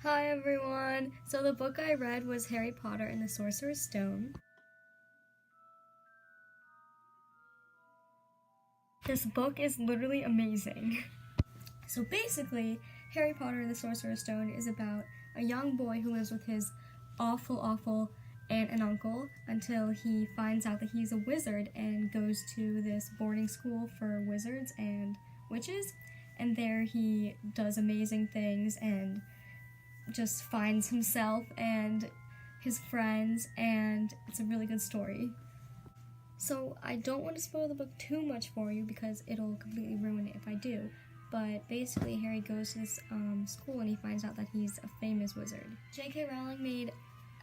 Hi everyone! So the book I read was Harry Potter and the Sorcerer's Stone. This book is literally amazing. So basically, Harry Potter and the Sorcerer's Stone is about a young boy who lives with his awful aunt and uncle until he finds out that he's a wizard and goes to this boarding school for wizards and witches. And there he does amazing things and just finds himself and his friends, and it's a really good story. So I don't want to spoil the book too much for you because it'll completely ruin it if I do. But basically, Harry goes to this school and he finds out that he's a famous wizard. J.K. Rowling made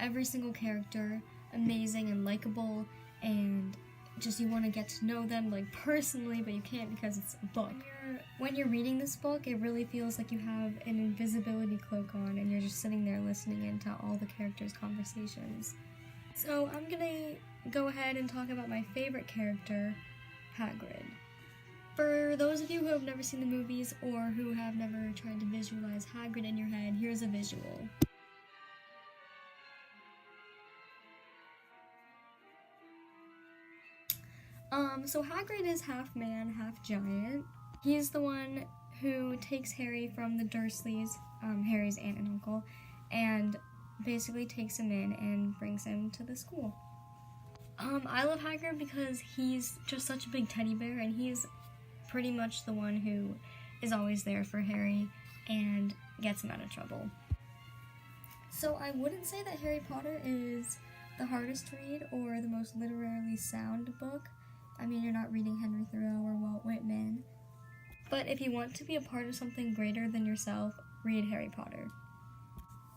every single character amazing and likable, and just you want to get to know them like personally, but you can't because it's a book. When you're reading this book, it really feels like you have an invisibility cloak on and you're just sitting there listening into all the characters' conversations. So I'm gonna go ahead and talk about my favorite character, Hagrid. For those of you who have never seen the movies or who have never tried to visualize Hagrid in your head, here's a visual. So Hagrid is half man, half giant. He's the one who takes Harry from the Dursleys, Harry's aunt and uncle, and basically takes him in and brings him to the school. I love Hagrid because he's just such a big teddy bear, and he's pretty much the one who is always there for Harry and gets him out of trouble. So I wouldn't say that Harry Potter is the hardest to read or the most literarily sound book. I mean, you're not reading Henry Thoreau or Walt Whitman. But if you want to be a part of something greater than yourself, read Harry Potter.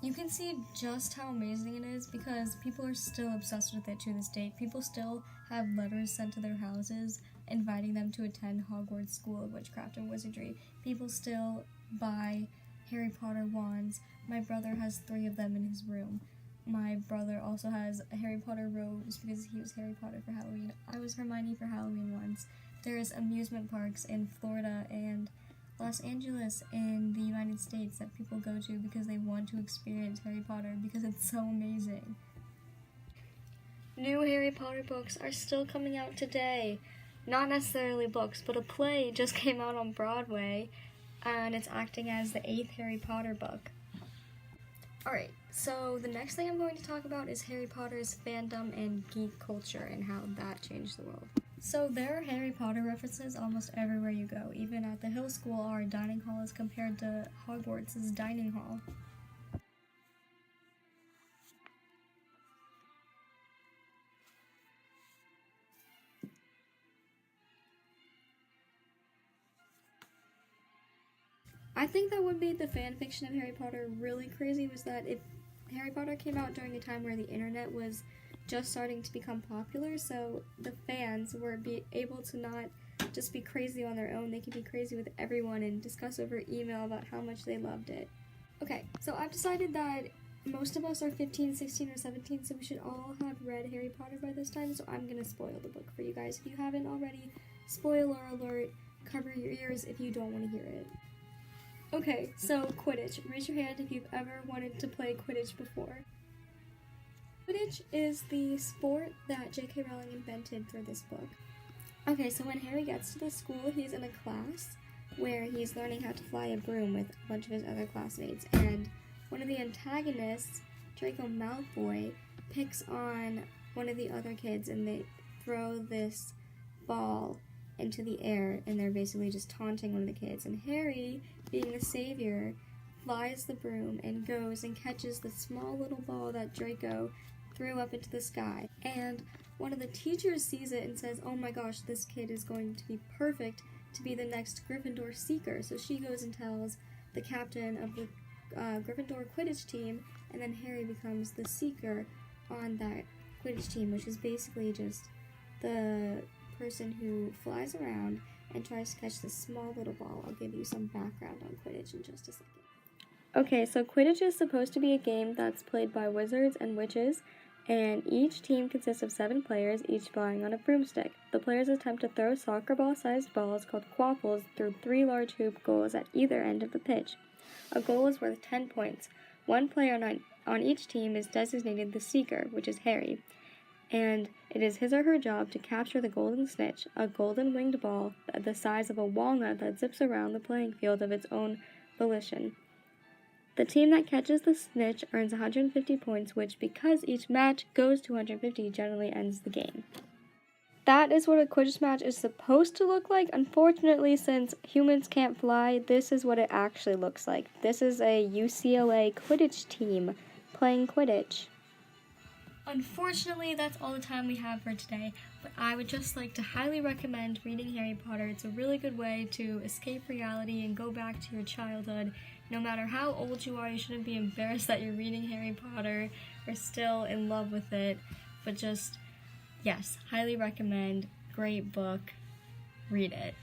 You can see just how amazing it is because people are still obsessed with it to this day. People still have letters sent to their houses inviting them to attend Hogwarts School of Witchcraft and Wizardry. People still buy Harry Potter wands. My brother has 3 of them in his room. My brother also has a Harry Potter rose because he was Harry Potter for Halloween. I was Hermione for Halloween once. There's amusement parks in Florida and Los Angeles in the United States that people go to because they want to experience Harry Potter because it's so amazing. New Harry Potter books are still coming out today. Not necessarily books, but a play just came out on Broadway and it's acting as the 8th Harry Potter book. Alright, so the next thing I'm going to talk about is Harry Potter's fandom and geek culture and how that changed the world. So there are Harry Potter references almost everywhere you go. Even at the Hill School, our dining hall is compared to Hogwarts' dining hall. I think that what made the fanfiction of Harry Potter really crazy was that if Harry Potter came out during a time where the internet was just starting to become popular, so the fans were able to not just be crazy on their own, they could be crazy with everyone and discuss over email about how much they loved it. Okay, so I've decided that most of us are 15, 16, or 17, so we should all have read Harry Potter by this time, so I'm gonna spoil the book for you guys. If you haven't already, spoiler alert, cover your ears if you don't want to hear it. Okay, so Quidditch. Raise your hand if you've ever wanted to play Quidditch before. Quidditch is the sport that J.K. Rowling invented for this book. Okay, so when Harry gets to the school, he's in a class where he's learning how to fly a broom with a bunch of his other classmates, and one of the antagonists, Draco Malfoy, picks on one of the other kids and they throw this ball into the air and they're basically just taunting one of the kids, and Harry, being the savior, flies the broom and goes and catches the small little ball that Draco threw up into the sky. And one of the teachers sees it and says, oh my gosh, this kid is going to be perfect to be the next Gryffindor Seeker. So she goes and tells the captain of the Gryffindor Quidditch team, and then Harry becomes the Seeker on that Quidditch team, which is basically just the person who flies around and tries to catch this small little ball. I'll give you some background on Quidditch in just a second. Okay, so Quidditch is supposed to be a game that's played by wizards and witches, and each team consists of 7 players, each flying on a broomstick. The players attempt to throw soccer ball-sized balls called quaffles through 3 large hoop goals at either end of the pitch. A goal is worth 10 points. One player on each team is designated the Seeker, which is Harry, and it is his or her job to capture the golden snitch, a golden winged ball the size of a walnut that zips around the playing field of its own volition. The team that catches the snitch earns 150 points, which, because each match goes to 150, generally ends the game. That is what a Quidditch match is supposed to look like. Unfortunately, since humans can't fly, this is what it actually looks like. This is a UCLA Quidditch team playing Quidditch. Unfortunately, that's all the time we have for today, but I would just like to highly recommend reading Harry Potter. It's a really good way to escape reality and go back to your childhood. No matter how old you are, you shouldn't be embarrassed that you're reading Harry Potter or still in love with it, but just, yes, highly recommend. Great book. Read it.